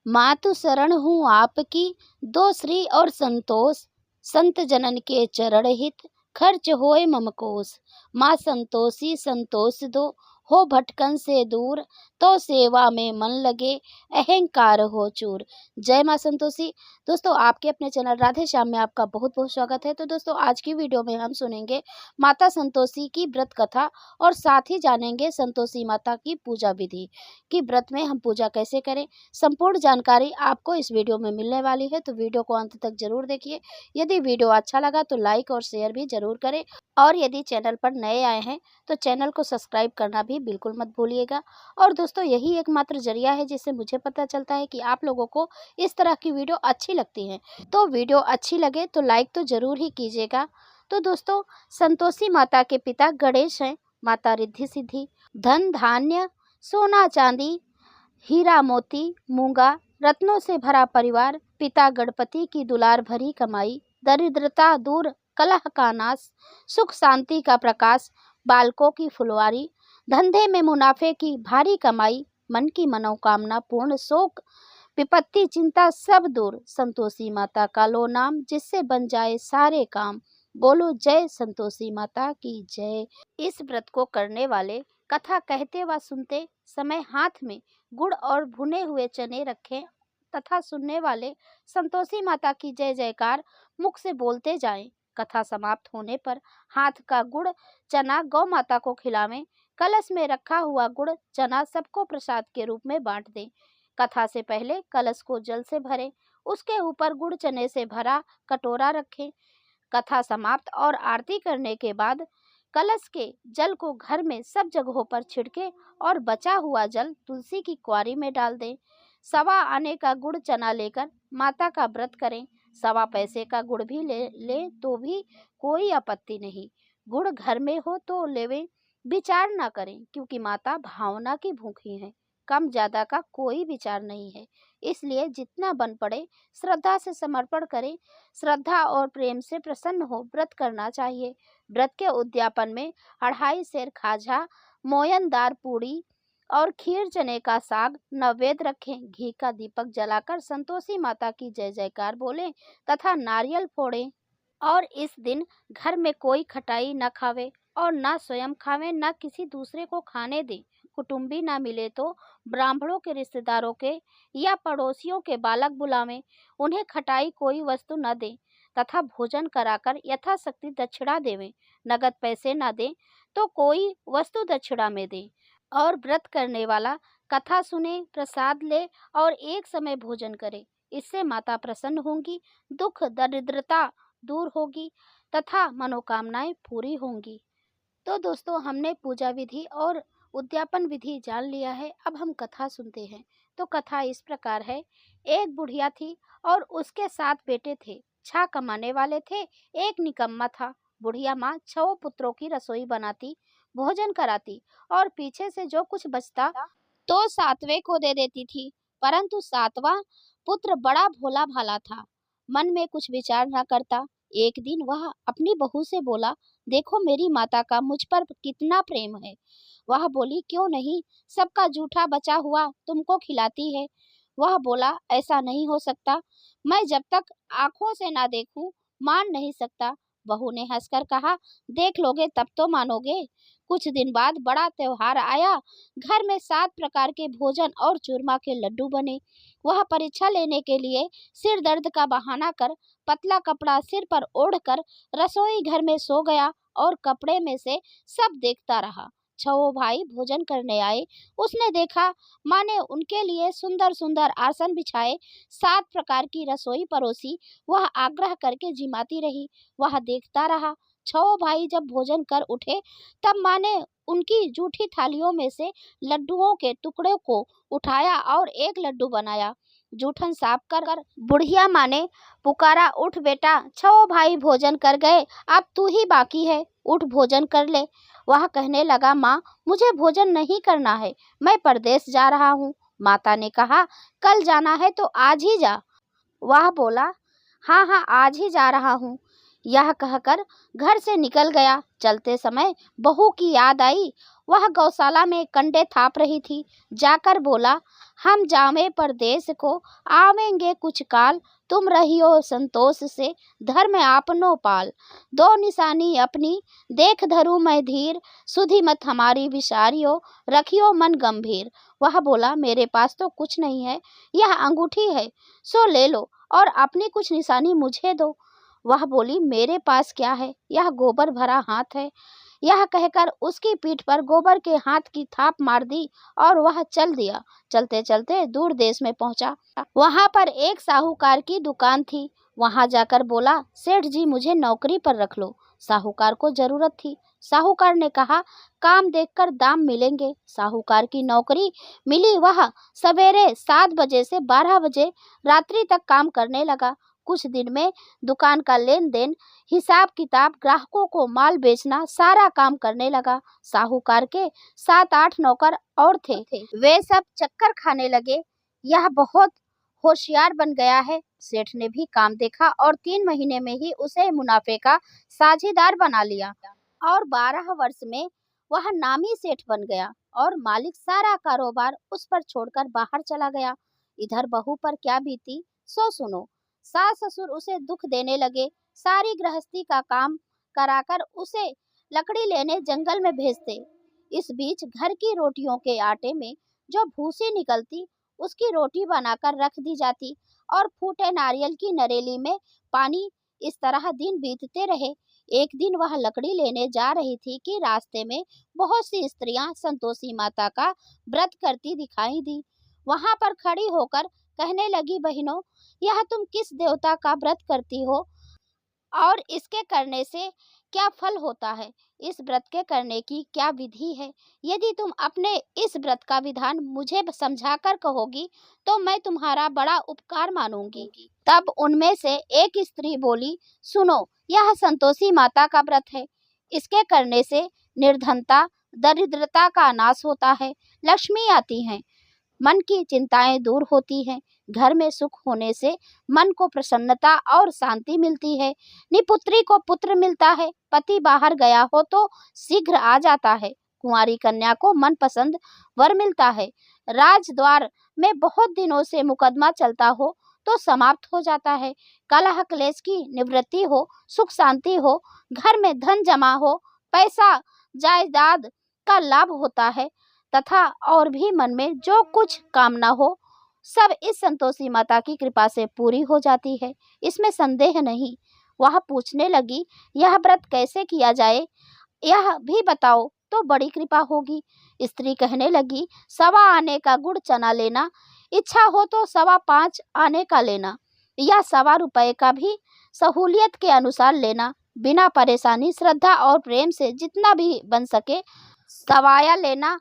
मातु शरण हूँ आपकी, दो श्री और संतोष। संत जनन के चरण हित, खर्च होए मम कोस। माँ संतोषी संतोष दो, हो भटकन से दूर। तो सेवा में मन लगे, अहंकार हो चूर। जय माँ संतोषी। दोस्तों, आपके अपने चैनल राधे श्याम में आपका बहुत बहुत स्वागत है। तो दोस्तों, आज की वीडियो में हम सुनेंगे माता संतोषी की व्रत कथा और साथ ही जानेंगे संतोषी माता की पूजा विधि कि व्रत में हम पूजा कैसे करें। संपूर्ण जानकारी आपको इस वीडियो में मिलने वाली है, तो वीडियो को अंत तक जरूर देखिए। यदि वीडियो अच्छा लगा तो लाइक और शेयर भी जरूर करें, और यदि चैनल पर नए आए हैं तो चैनल को सब्सक्राइब करना भी बिल्कुल मत भूलिएगा। और दोस्तों, यही एकमात्र जरिया है जिससे मुझे पता चलता है कि आप लोगों को इस तरह की वीडियो अच्छी लगती है। तो वीडियो अच्छी लगे तो लाइक तो जरूर ही कीजिएगा। तो दोस्तों, संतोषी माता के पिता गणेश हैं, माता रिद्धि सिद्धि। धन धान्य सोना चांदी हीरा मोती मूंगा रत्नों से भरा परिवार। पिता गणपति की दुलार भरी कमाई, दरिद्रता दूर कलह का नाश, सुख शांति का प्रकाश, बालकों की फुलवारी। धंधे में मुनाफे की भारी कमाई, मन की मनोकामना पूर्ण, शोक विपत्ति चिंता सब दूर। संतोषी माता का लो नाम, जिससे बन जाए सारे काम। बोलो जय संतोषी माता की जय। इस व्रत को करने वाले कथा कहते व सुनते समय हाथ में गुड़ और भुने हुए चने रखें तथा सुनने वाले संतोषी माता की जय जयकार मुख से बोलते जाएं। कथा समाप्त होने पर हाथ का गुड़ चना गौ माता को खिलावें। कलश में रखा हुआ गुड़ चना सबको प्रसाद के रूप में बांट दें। कथा से पहले कलश को जल से भरें, उसके ऊपर गुड़ चने से भरा कटोरा रखें। कथा समाप्त और आरती करने के बाद कलश के जल को घर में सब जगहों पर छिड़के और बचा हुआ जल तुलसी की क्वारी में डाल दें। सवा आने का गुड़ चना लेकर माता का व्रत करें। सवा पैसे का गुड़ भी ले तो भी कोई आपत्ति नहीं। गुड़ घर में हो तो लेवें, विचार ना करें, क्योंकि माता भावना की भूखी है। कम ज्यादा का कोई विचार नहीं है, इसलिए जितना बन पड़े श्रद्धा से समर्पण करें। श्रद्धा और प्रेम से प्रसन्न हो व्रत करना चाहिए। व्रत के उद्यापन में 2.5 सेर खाजा, मोयनदार पूड़ी और खीर चने का साग नैवेद्य रखें। घी का दीपक जलाकर संतोषी माता की जय जयकार बोलें तथा नारियल फोड़ें। और इस दिन घर में कोई खटाई न खावे और न स्वयं खावे, न किसी दूसरे को खाने दें। कुटुंबी ना मिले तो ब्राह्मणों के, रिश्तेदारों के या पड़ोसियों के बालक बुलावें। उन्हें खटाई कोई वस्तु न दें तथा भोजन कराकर यथाशक्ति दक्षिणा देवें। नगद पैसे न दें तो कोई वस्तु दक्षिणा में दें। और व्रत करने वाला कथा सुने, प्रसाद ले और एक समय भोजन करे। इससे माता प्रसन्न होंगी, दुख दरिद्रता दूर होगी तथा मनोकामनाएं पूरी होंगी। तो दोस्तों, हमने पूजा विधि और उद्यापन विधि जान लिया है। अब हम कथा सुनते हैं। तो कथा इस प्रकार है। एक बुढ़िया थी और उसके 7 बेटे थे। 6 कमाने वाले थे, एक निकम्मा था। बुढ़िया माँ 6 पुत्रों की रसोई बनाती, भोजन कराती और पीछे से जो कुछ बचता तो 7वें को दे देती थी। परंतु 7वां पुत्र बड़ा भोला भाला था, मन में कुछ विचार न करता। एक दिन वह अपनी बहू से बोला, देखो मेरी माता का मुझ पर कितना प्रेम है। वह बोली, क्यों नहीं, सबका जूठा बचा हुआ तुमको खिलाती है। वह बोला, ऐसा नहीं हो सकता, मैं जब तक आंखों से ना देखूं मान नहीं सकता। बहू ने हंसकर कहा, देख लोगे तब तो मानोगे। कुछ दिन बाद बड़ा त्योहार आया। घर में 7 प्रकार के भोजन और चूरमा के लड्डू बने। वह परीक्षा लेने के लिए सिर दर्द का बहाना कर पतला कपड़ा सिर पर ओढ़कर रसोई घर में सो गया और कपड़े में से सब देखता रहा। 6 भाई भोजन करने आए। उसने देखा माँ ने उनके लिए सुंदर सुंदर आसन बिछाए, 7 प्रकार की रसोई परोसी। वह आग्रह करके जिमाती रही। वह देखता रहा। 6 भाई जब भोजन कर उठे तब माँ ने उनकी जूठी थालियों में से लड्डुओं के टुकड़े को उठाया और एक लड्डू बनाया। जूठन साफ कर बुढ़िया माँ ने पुकारा, उठ बेटा, 6 भाई भोजन कर गए, अब तू ही बाकी है, उठ भोजन कर ले। वह कहने लगा, माँ मुझे भोजन नहीं करना है, मैं परदेश जा रहा हूँ। माता ने कहा, कल जाना है तो आज ही जा। वह बोला, हाँ हाँ आज ही जा रहा हूँ। यह कहकर घर से निकल गया। चलते समय बहू की याद आई। वह गौशाला में कंडे थाप रही थी। जाकर बोला, हम जामे परदेस को, आवेंगे कुछ काल, तुम रहियो संतोष से, धर्म आपनो पाल। दो निशानी अपनी देख धरू मैं धीर, सुधी मत हमारी विसारियो, रखियो मन गंभीर। वह बोला, मेरे पास तो कुछ नहीं है, यह अंगूठी है, सो ले लो और अपनी कुछ निशानी मुझे दो। वह बोली, मेरे पास क्या है, यह गोबर भरा हाथ है। यह कहकर उसकी पीठ पर गोबर के हाथ की थाप मार दी और वह चल दिया। चलते चलते दूर देश में पहुंचा। वहां पर एक साहूकार की दुकान थी। वहां जाकर बोला, सेठ जी मुझे नौकरी पर रख लो। साहूकार को जरूरत थी। साहूकार ने कहा, काम देखकर दाम मिलेंगे। साहूकार की नौकरी मिली। वह सवेरे 7 बजे से 12 बजे रात्रि तक काम करने लगा। कुछ दिन में दुकान का लेन देन, हिसाब किताब, ग्राहकों को माल बेचना, सारा काम करने लगा। साहूकार के 7-8 नौकर और थे। वे सब चक्कर खाने लगे। यह बहुत होशियार बन गया है। सेठ ने भी काम देखा और 3 महीने में ही उसे मुनाफे का साझेदार बना लिया और 12 वर्ष में वह नामी सेठ बन गया और मालिक सारा कारोबार उस पर छोड़कर बाहर चला गया। इधर बहू पर क्या बीती सो सुनो। सास ससुर उसे दुख देने लगे। सारी गृहस्थी का काम कराकर उसे लकड़ी लेने जंगल में भेजते। इस बीच घर की रोटियों के आटे में जो भूसी निकलती, उसकी रोटी बनाकर रख दी जाती और फूटे नारियल की नरेली में पानी। इस तरह दिन बीतते रहे। एक दिन वह लकड़ी लेने जा रही थी कि रास्ते में बहुत सी स्त्रियां संतोषी माता का व्रत करती दिखाई दी। वहां पर खड़ी होकर कहने लगी, बहनों, यह तुम किस देवता का व्रत करती हो और इसके करने से क्या फल होता है? इस व्रत के करने की क्या विधि है? यदि तुम अपने इस व्रत का विधान मुझे समझाकर कहोगी तो मैं तुम्हारा बड़ा उपकार मानूंगी। तब उनमें से एक स्त्री बोली, सुनो, यह संतोषी माता का व्रत है। इसके करने से निर्धनता, दरिद्रता का नाश होता है, लक्ष्मी आती है, मन की चिंताएं दूर होती हैं, घर में सुख होने से मन को प्रसन्नता और शांति मिलती है, निपुत्री को पुत्र मिलता है, पति बाहर गया हो तो शीघ्र आ जाता है, कुंवारी कन्या को मनपसंद वर मिलता है, राजद्वार में बहुत दिनों से मुकदमा चलता हो तो समाप्त हो जाता है, कलह क्लेश की निवृत्ति हो, सुख शांति हो, घर में धन जमा हो, पैसा जायदाद का लाभ होता है तथा और भी मन में जो कुछ कामना हो सब इस संतोषी माता की कृपा से पूरी हो जाती है, इसमें संदेह नहीं। वह पूछने लगी, यह व्रत कैसे किया जाए, यह भी बताओ तो बड़ी कृपा होगी। स्त्री कहने लगी, 1.25 आने का गुड़ चना लेना, इच्छा हो तो 5.25 आने का लेना, या 1.25 रुपए का भी सहूलियत के अनुसार लेना, बिना परेशानी, श्रद्धा और प्रेम से जितना भी बन सके सवाया लेना।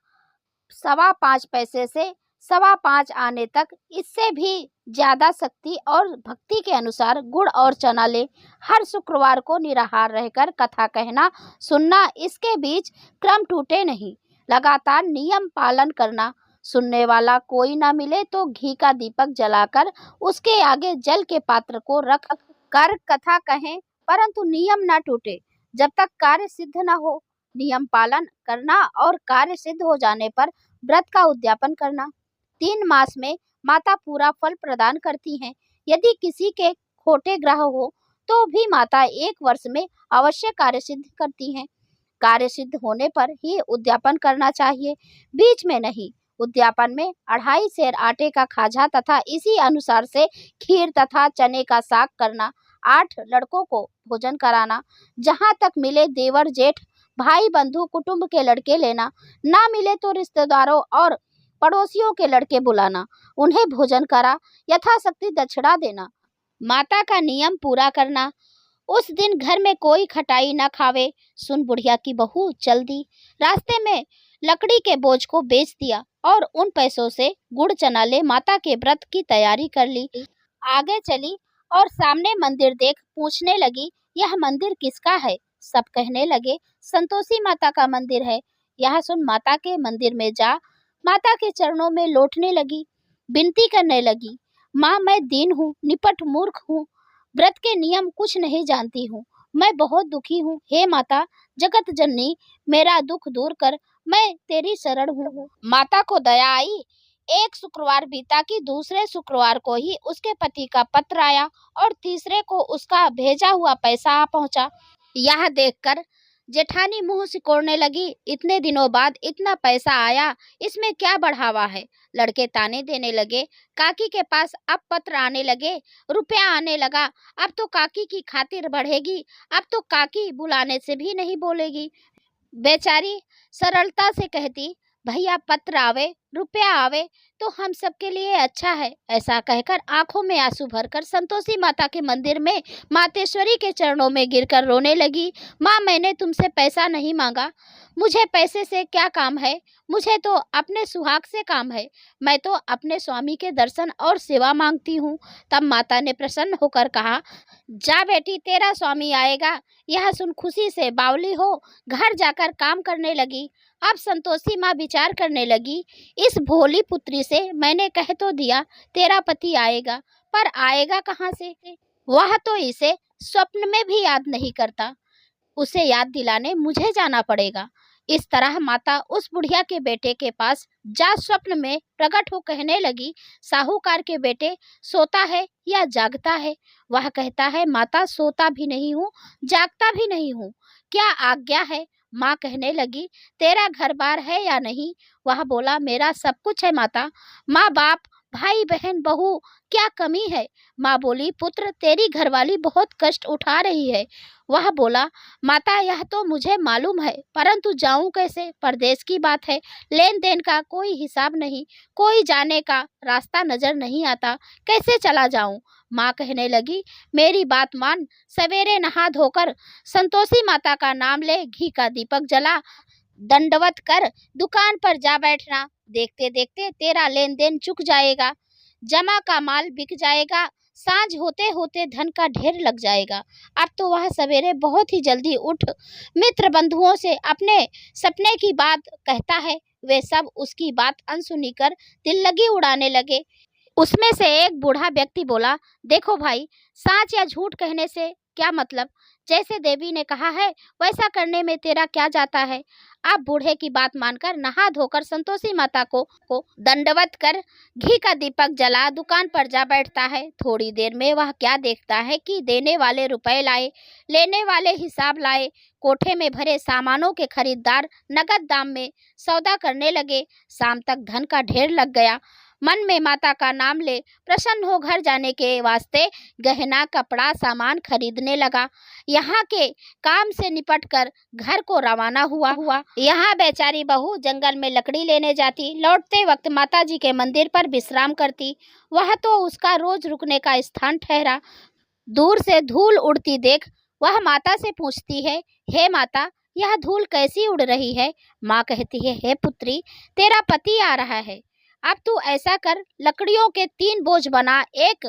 5.25 पैसे से 5.25 आने तक, इससे भी ज्यादा शक्ति और भक्ति के अनुसार गुड़ और चना ले। हर शुक्रवार को निराहार रहकर कथा कहना सुनना, इसके बीच क्रम टूटे नहीं, लगातार नियम पालन करना। सुनने वाला कोई ना मिले तो घी का दीपक जलाकर उसके आगे जल के पात्र को रख कर कथा कहें, परंतु नियम ना टूटे जब तक कार्य सिद्ध न हो। नियम पालन करना और कार्य सिद्ध हो जाने पर व्रत का उद्यापन करना। 3 मास में माता पूरा फल प्रदान करती हैं। यदि किसी के खोटे ग्रह हो तो भी माता 1 वर्ष में अवश्य कार्य सिद्ध करती हैं। कार्य सिद्ध होने पर ही उद्यापन करना चाहिए, बीच में नहीं। उद्यापन में 2.5 सेर आटे का खाजा तथा इसी अनुसार से खीर तथा चने का साग करना। 8 लड़कों को भोजन कराना। जहाँ तक मिले देवर जेठ भाई बंधु कुटुंब के लड़के लेना, ना मिले तो रिश्तेदारों और पड़ोसियों के लड़के बुलाना, उन्हें भोजन करा, यथाशक्ति दक्षिणा देना। माता का नियम पूरा करना। उस दिन घर में कोई खटाई न खावे। सुन बुढ़िया की बहू चल दी। रास्ते में लकड़ी के बोझ को बेच दिया और उन पैसों से गुड़ चना ले माता के व्रत की तैयारी कर ली। आगे चली और सामने मंदिर देख पूछने लगी, यह मंदिर किसका है? सब कहने लगे, संतोषी माता का मंदिर है। यह सुन माता के मंदिर में जा माता के चरणों में लौटने लगी, विनती करने लगी, माँ मैं दीन हूँ, निपट मूर्ख हूँ, व्रत के नियम कुछ नहीं जानती हूँ, मैं बहुत दुखी हूँ। हे माता जगत जननी, मेरा दुख दूर कर, मैं तेरी शरण हूँ। माता को दया आई। एक शुक्रवार बीता कि दूसरे शुक्रवार को ही उसके पति का पत्र आया और तीसरे को उसका भेजा हुआ पैसा आ पहुंचा। यह देखकर जेठानी मुंह सिकोड़ने लगी। इतने दिनों बाद इतना पैसा आया, इसमें क्या बढ़ावा है। लड़के ताने देने लगे। काकी के पास अब पत्र आने लगे, रुपया आने लगा। अब तो काकी की खातिर बढ़ेगी, अब तो काकी बुलाने से भी नहीं बोलेगी। बेचारी सरलता से कहती, भैया पत्र आवे, रुपया आवे तो हम सबके लिए अच्छा है। ऐसा कहकर आंखों में आंसू भरकर संतोषी माता के मंदिर में मातेश्वरी के चरणों में गिरकर रोने लगी। माँ, मैंने तुमसे पैसा नहीं मांगा, मुझे पैसे से क्या काम है, मुझे तो अपने सुहाग से काम है। मैं तो अपने स्वामी के दर्शन और सेवा मांगती हूँ। तब माता ने प्रसन्न होकर कहा, जा बेटी, तेरा स्वामी आएगा। यह सुन खुशी से बावली हो घर जाकर काम करने लगी। अब संतोषी माँ विचार करने लगी, इस भोली पुत्री से मैंने कह तो दिया तेरा पति आएगा, पर आएगा कहाँ से। वह तो इसे स्वप्न में भी याद नहीं करता, उसे याद दिलाने मुझे जाना पड़ेगा। इस तरह माता उस बुढ़िया के बेटे के पास जा स्वप्न में प्रकट हो कहने लगी, साहूकार के बेटे, सोता है या जागता है। वह कहता है, माता सोता भी नहीं हूँ, जागता भी नहीं हूँ, क्या आज्ञा है। माँ कहने लगी, तेरा घर बार है या नहीं। वह बोला, मेरा सब कुछ है माता। माँ बाप, भाई बहन, बहू, क्या कमी है। माँ बोली, पुत्र, तेरी घरवाली बहुत कष्ट उठा रही है। वह बोला, माता यह तो मुझे मालूम है, परंतु जाऊं कैसे। परदेश की बात है, लेन देन का कोई हिसाब नहीं, कोई जाने का रास्ता नजर नहीं आता, कैसे चला जाऊं। माँ कहने लगी, मेरी बात मान, सवेरे नहा धोकर संतोषी माता का नाम ले, घी का दीपक जला, दंडवत कर दुकान पर जा बैठना। देखते देखते तेरा लेन देन चुक जाएगा, जमा का माल बिक जाएगा, सांझ होते होते धन का ढेर लग जाएगा। अब तो वह सवेरे बहुत ही जल्दी उठ मित्र बंधुओं से अपने सपने की बात कहता है। वे सब उसकी बात अनसुनी कर दिल लगी उड़ाने लगे। उसमें से एक बूढ़ा व्यक्ति बोला, देखो भाई, सच या झूठ कहने से क्या मतलब, जैसे देवी ने कहा है वैसा करने में तेरा क्या जाता है। अब बूढ़े की बात मानकर नहा धोकर संतोषी माता को दंडवत कर घी का दीपक जला दुकान पर जा बैठता है। थोड़ी देर में वह क्या देखता है कि देने वाले रुपए लाए, लेने वाले हिसाब लाए, कोठे में भरे सामानों के खरीदार नगद दाम में सौदा करने लगे। शाम तक धन का ढेर लग गया। मन में माता का नाम ले प्रसन्न हो घर जाने के वास्ते गहना कपड़ा सामान खरीदने लगा। यहाँ के काम से निपट कर घर को रवाना हुआ। यहाँ बेचारी बहू जंगल में लकड़ी लेने जाती, लौटते वक्त माता जी के मंदिर पर विश्राम करती। वह तो उसका रोज रुकने का स्थान ठहरा। दूर से धूल उड़ती देख वह माता से पूछती है, हे माता, यह धूल कैसी उड़ रही है। माँ कहती है, हे पुत्री, तेरा पति आ रहा है। अब तू ऐसा कर, लकड़ियों के 3 बोझ बना, एक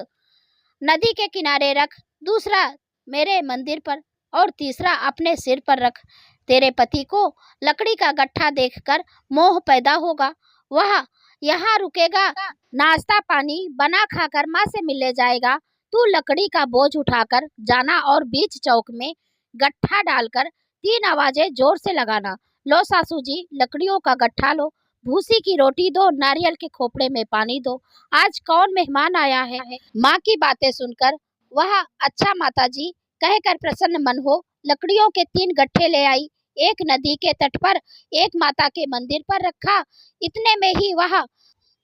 नदी के किनारे रख, दूसरा मेरे मंदिर पर और तीसरा अपने सिर पर रख। तेरे पति को लकड़ी का गट्ठा देखकर मोह पैदा होगा, वह यहाँ रुकेगा, नाश्ता पानी बना खाकर माँ से मिलने जाएगा। तू लकड़ी का बोझ उठाकर जाना और बीच चौक में गट्ठा डालकर 3 आवाजें जोर से लगाना, लो सासू जी, लकड़ियों का गट्ठा लो, भूसी की रोटी दो, नारियल के खोपड़े में पानी दो, आज कौन मेहमान आया है। माँ की बातें सुनकर वह अच्छा माता जी कहकर प्रसन्न मन हो लकड़ियों के 3 गट्ठे ले आई। एक नदी के तट पर, एक माता के मंदिर पर रखा। इतने में ही वह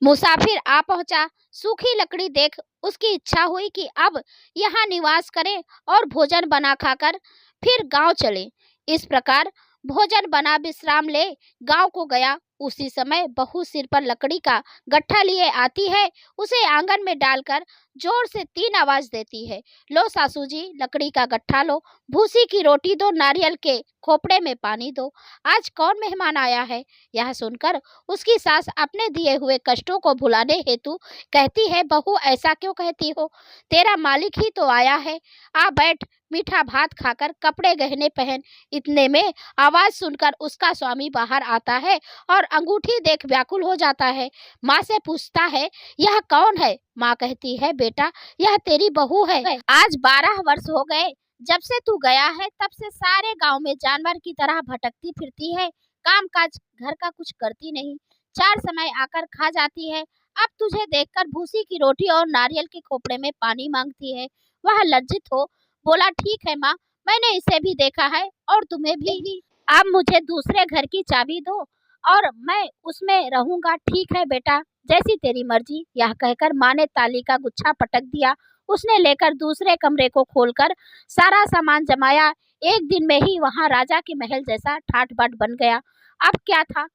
मुसाफिर आ पहुंचा। सूखी लकड़ी देख उसकी इच्छा हुई कि अब यहाँ निवास करे और भोजन बना खाकर फिर गांव चले। इस प्रकार भोजन बना विश्राम ले गांव को गया। उसी समय बहू सिर पर लकड़ी का गट्ठा लिए आती है, उसे आंगन में डालकर जोर से 3 आवाज देती है, लो सासू जी, लकड़ी का गट्ठा लो, भूसी की रोटी दो, नारियल के खोपड़े में पानी दो, आज कौन मेहमान आया है। यह सुनकर उसकी सास अपने दिए हुए कष्टों को भुलाने हेतु कहती है, बहू ऐसा क्यों कहती हो, तेरा मालिक ही तो आया है, आ बैठ, मीठा भात खाकर कपड़े गहने पहन। इतने में आवाज सुनकर उसका स्वामी बाहर आता है और अंगूठी देख व्याकुल हो जाता है। माँ से पूछता है, यह कौन है। माँ कहती है, बेटा, यह तेरी बहू है। आज 12 वर्ष हो गए जब से तू गया है तब से सारे गांव में जानवर की तरह भटकती फिरती है, काम काज घर का कुछ करती नहीं, चार समय आकर खा जाती है। अब तुझे देखकर भूसी की रोटी और नारियल के खोपड़े में पानी मांगती है। वह लज्जित हो बोला, ठीक है माँ, मैंने इसे भी देखा है और तुम्हें भी। अब मुझे दूसरे घर की चाबी दो और मैं उसमें रहूंगा। ठीक है बेटा, जैसी तेरी मर्जी। यह कहकर माँ ने ताली का गुच्छा पटक दिया। उसने लेकर दूसरे कमरे को खोलकर सारा सामान जमाया। एक दिन में ही वहां राजा के महल जैसा ठाट बाट बन गया। अब क्या था,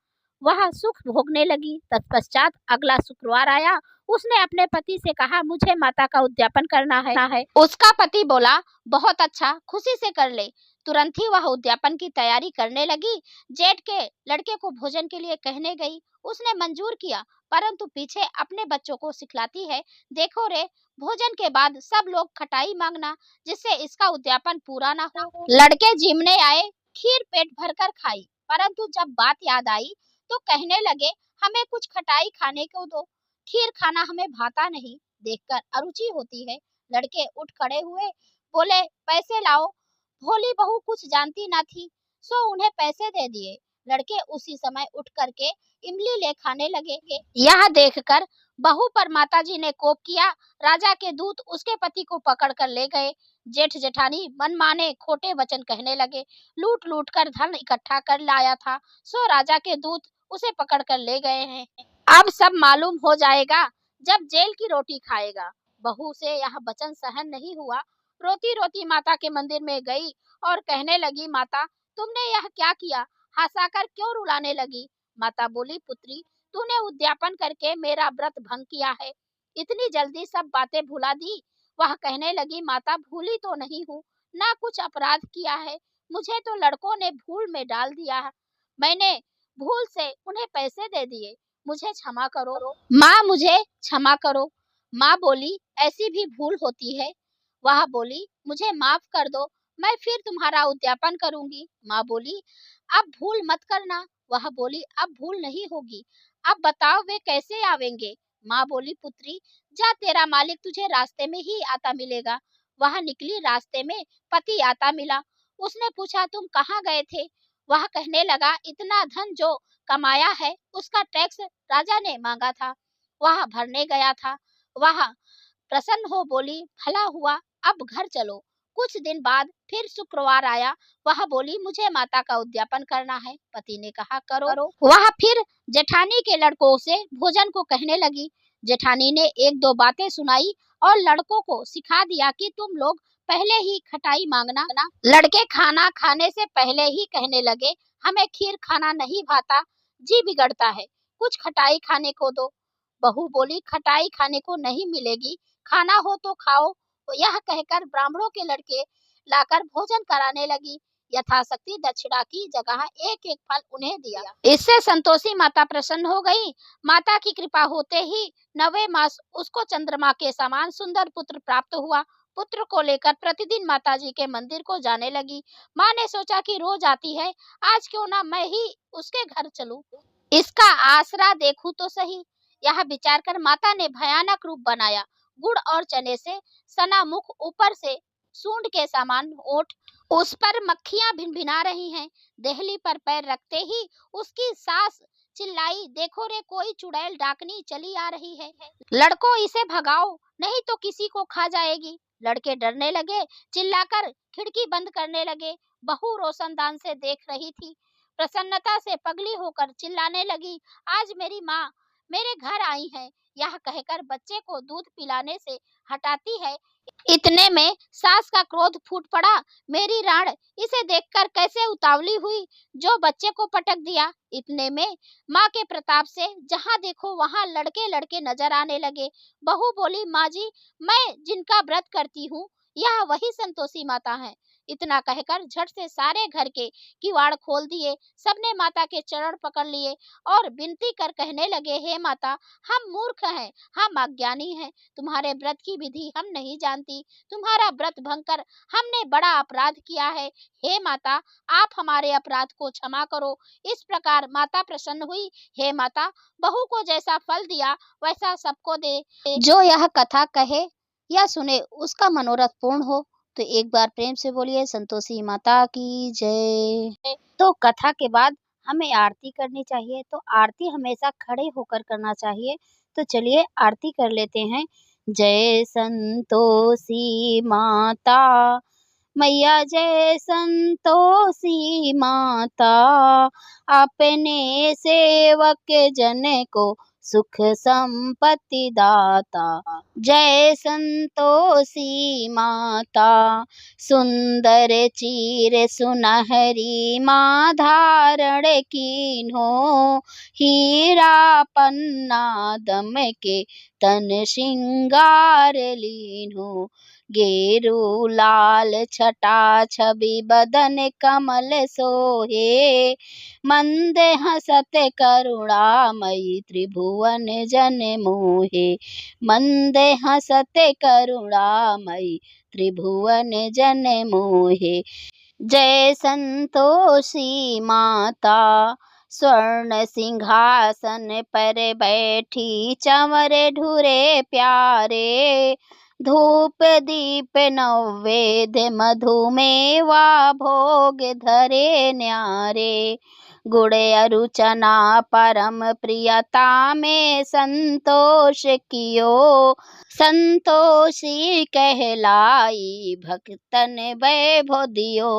वह सुख भोगने लगी। तत्पश्चात अगला शुक्रवार आया। उसने अपने पति से कहा, मुझे माता का उद्यापन करना है। उसका पति बोला, बहुत अच्छा, खुशी से कर ले। तुरंत ही वह उद्यापन की तैयारी करने लगी। जेठ के लड़के को भोजन के लिए कहने गई। उसने मंजूर किया, परंतु पीछे अपने बच्चों को सिखलाती है, देखो रे, भोजन के बाद सब लोग खटाई मांगना, जिससे इसका उद्यापन पूरा ना हो। लड़के जिमने आए, खीर पेट भरकर खाई, परंतु जब बात याद आई तो कहने लगे, हमें कुछ खटाई खाने को दो, खीर खाना हमें भाता नहीं। देखकर अरुचि होती है। लड़के उठ खड़े हुए, बोले, पैसे लाओ। भोली बहू कुछ जानती न थी, सो उन्हें पैसे दे दिए। लड़के उसी समय उठ करके इमली ले खाने लगे। यह देखकर बहू पर माताजी ने कोप किया। राजा के दूत उसके पति को पकड़ कर ले गए। जेठ जेठानी मनमाने खोटे वचन कहने लगे। लूट लूट कर धन इकट्ठा कर लाया था, सो राजा के दूत उसे पकड़ कर ले गए हैं। अब सब मालूम हो जाएगा जब जेल की रोटी खाएगा। बहू से यह वचन सहन नहीं हुआ। रोती रोती माता के मंदिर में गई और कहने लगी, माता, तुमने यह क्या किया? हंसाकर क्यों रुलाने लगी? माता बोली, पुत्री, तूने उद्यापन करके मेरा व्रत भंग किया है। इतनी जल्दी सब बातें भुला दी। वह कहने लगी, माता, भूली तो नहीं हूँ, ना कुछ अपराध किया है, मुझे तो लड़कों ने भूल में डाल दिया है, मैंने भूल से उन्हें पैसे दे दिए, मुझे क्षमा करो माँ, मुझे क्षमा करो। माँ बोली, ऐसी भी भूल होती है। वह बोली, मुझे माफ कर दो, मैं फिर तुम्हारा उद्यापन करूंगी। माँ बोली, अब भूल मत करना। वह बोली, अब भूल नहीं होगी। अब बताओ वे कैसे आवेंगे? माँ बोली, पुत्री, जा, तेरा मालिक तुझे रास्ते में ही आता मिलेगा। वह निकली, रास्ते में पति आता मिला। उसने पूछा, तुम कहाँ गए थे? वह कहने लगा, इतना धन जो कमाया है उसका टैक्स राजा ने मांगा था, वह भरने गया था। वह प्रसन्न हो बोली, भला हुआ, अब घर चलो। कुछ दिन बाद फिर शुक्रवार आया। वह बोली, मुझे माता का उद्यापन करना है। पति ने कहा, करो। वह फिर जेठानी के लड़कों से भोजन को कहने लगी। जेठानी ने एक दो बातें सुनाई और लड़कों को सिखा दिया कि तुम लोग पहले ही खटाई मांगना। लड़के खाना खाने से पहले ही कहने लगे, हमें खीर खाना नहीं भाता, जी बिगड़ता है, कुछ खटाई खाने को दो। बहू बोली, खटाई खाने को नहीं मिलेगी, खाना हो तो खाओ। यह कहकर ब्राह्मणों के लड़के लाकर भोजन कराने लगी। यथाशक्ति दक्षिणा की जगह एक एक फल उन्हें दिया। इससे संतोषी माता प्रसन्न हो गई। माता की कृपा होते ही 9वें मास उसको चंद्रमा के समान सुंदर पुत्र प्राप्त हुआ। पुत्र को लेकर प्रतिदिन माताजी के मंदिर को जाने लगी। माँ ने सोचा कि रोज आती है, आज क्यों ना मैं ही उसके घर चलूं, इसका आसरा देखूं तो सही। यह विचार कर माता ने भयानक रूप बनाया। गुड़ और चने से सना मुख, ऊपर से सूंड के समान ओठ, उस पर मक्खियां भिनभिना रही हैं। देहली पर पैर रखते ही उसकी सास चिल्लाई, देखो रे, कोई चुड़ैल डाकनी चली आ रही है, लड़कों इसे भगाओ, नहीं तो किसी को खा जाएगी। लड़के डरने लगे, चिल्लाकर खिड़की बंद करने लगे। बहू रोशनदान से देख रही थी। प्रसन्नता से पगली होकर चिल्लाने लगी, आज मेरी माँ मेरे घर आई है। यह कहकर बच्चे को दूध पिलाने से हटाती है। इतने में सास का क्रोध फूट पड़ा। मेरी राण इसे देखकर कैसे उतावली हुई, जो बच्चे को पटक दिया। इतने में माँ के प्रताप से जहाँ देखो वहाँ लड़के लड़के नजर आने लगे। बहू बोली, माँ जी, मैं जिनका व्रत करती हूँ यह वही संतोषी माता है। इतना कहकर झट से सारे घर के किवाड़ खोल दिए। सबने माता के चरण पकड़ लिए और विनती कर कहने लगे, हे माता, हम मूर्ख हैं, हम अज्ञानी हैं, तुम्हारे व्रत की विधि हम नहीं जानती, तुम्हारा व्रत भंग कर हमने बड़ा अपराध किया है। हे माता, आप हमारे अपराध को क्षमा करो। इस प्रकार माता प्रसन्न हुई। हे माता, बहू को जैसा फल दिया वैसा सबको दे। जो यह कथा कहे या सुने उसका मनोरथ पूर्ण हो। तो एक बार प्रेम से बोलिए संतोषी माता की जय। तो कथा के बाद हमें आरती करनी चाहिए, तो आरती हमेशा खड़े होकर करना चाहिए। तो चलिए आरती कर लेते हैं। जय संतोषी माता मैया, जय संतोषी माता, अपने सेवक जन को सुख संपत्ति दाता। जय संतोषी माता, सुंदर चीर सुनहरी माँ धारण कीन्हो, हीरा पन्ना दम के तन श्रृंगार लीन्हो। गेरू लाल छटा छवि बदन कमल सोहे, मंद हसत करुणामयी त्रिभुवन जन मोहे। मंद हसत करुणामयी त्रिभुवन जन मोहे। जय संतोषी माता, स्वर्ण सिंहासन पर बैठी चंवर ढुरे प्यारे, धूप दीप नैवेद्य मधुमेवा भोग धरे न्यारे। गुड़ अरु चना परम प्रियता में संतोष कियो, संतोषी कहलाई भक्तन वैभव दियो।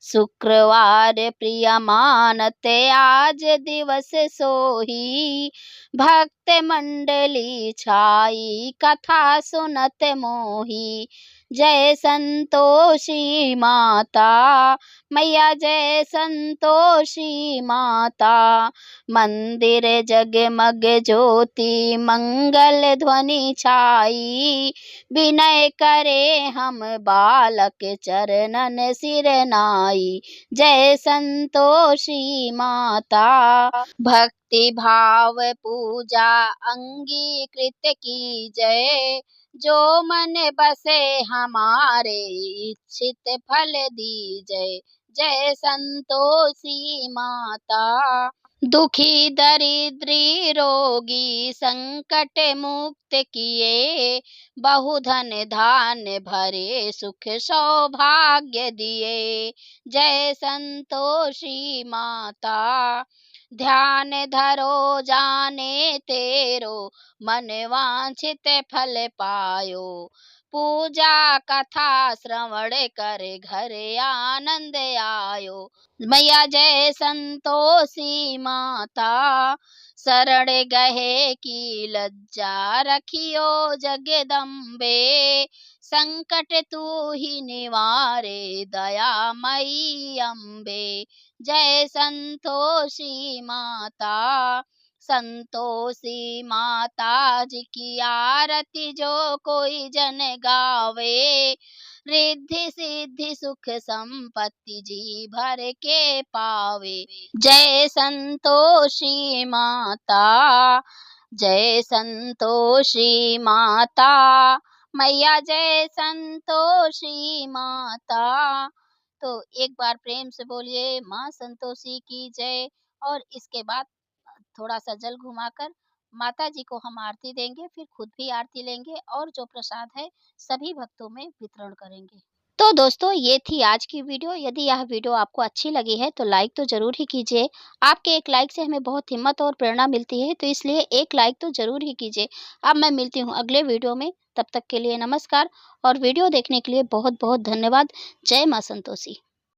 शुक्रवार प्रिय मानत आज दिवस सोही, भक्त मंडली छाई कथा सुनत मोही। जय संतोषी माता मैया, जय संतोषी माता। मंदिर जगमग ज्योति मंगल ध्वनि छाई, विनय करे हम बालक चरणन सिर नाई। जय संतोषी माता, भक्ति भाव पूजा अंगीकृत की जय, जो मन बसे हमारे इच्छित फल दी जय। जय संतोषी माता, दुखी दरिद्री रोगी संकट मुक्त किए, बहुधन धान्य भरे सुख सौभाग्य दिए। जय संतोषी माता, ध्यान धरो जाने तेरो, मन वांछित फल पायो। पूजा कथा श्रवण कर घर आनंद आयो। मैया जय संतोषी माता, शरण गहे की लज्जा रखियो जगदम्बे, संकट तू ही निवारे दयामयी अम्बे। जय संतोषी माता, संतोषी माता जी की आरती जो कोई जन गावे, रिद्धि सिद्धि सुख संपत्ति जी भर के पावे। जय संतोषी माता, जय संतोषी माता मैया, जय संतोषी माता। तो एक बार प्रेम से बोलिए माँ संतोषी की जय। और इसके बाद थोड़ा सा जल घुमाकर माता जी को हम आरती देंगे, फिर खुद भी आरती लेंगे और जो प्रसाद है सभी भक्तों में वितरण करेंगे। तो दोस्तों ये थी आज की वीडियो। यदि यह वीडियो आपको अच्छी लगी है तो लाइक तो ज़रूर ही कीजिए। आपके एक लाइक से हमें बहुत हिम्मत और प्रेरणा मिलती है, तो इसलिए एक लाइक तो ज़रूर ही कीजिए। अब मैं मिलती हूँ अगले वीडियो में, तब तक के लिए नमस्कार और वीडियो देखने के लिए बहुत बहुत धन्यवाद। जय माँ संतोषी।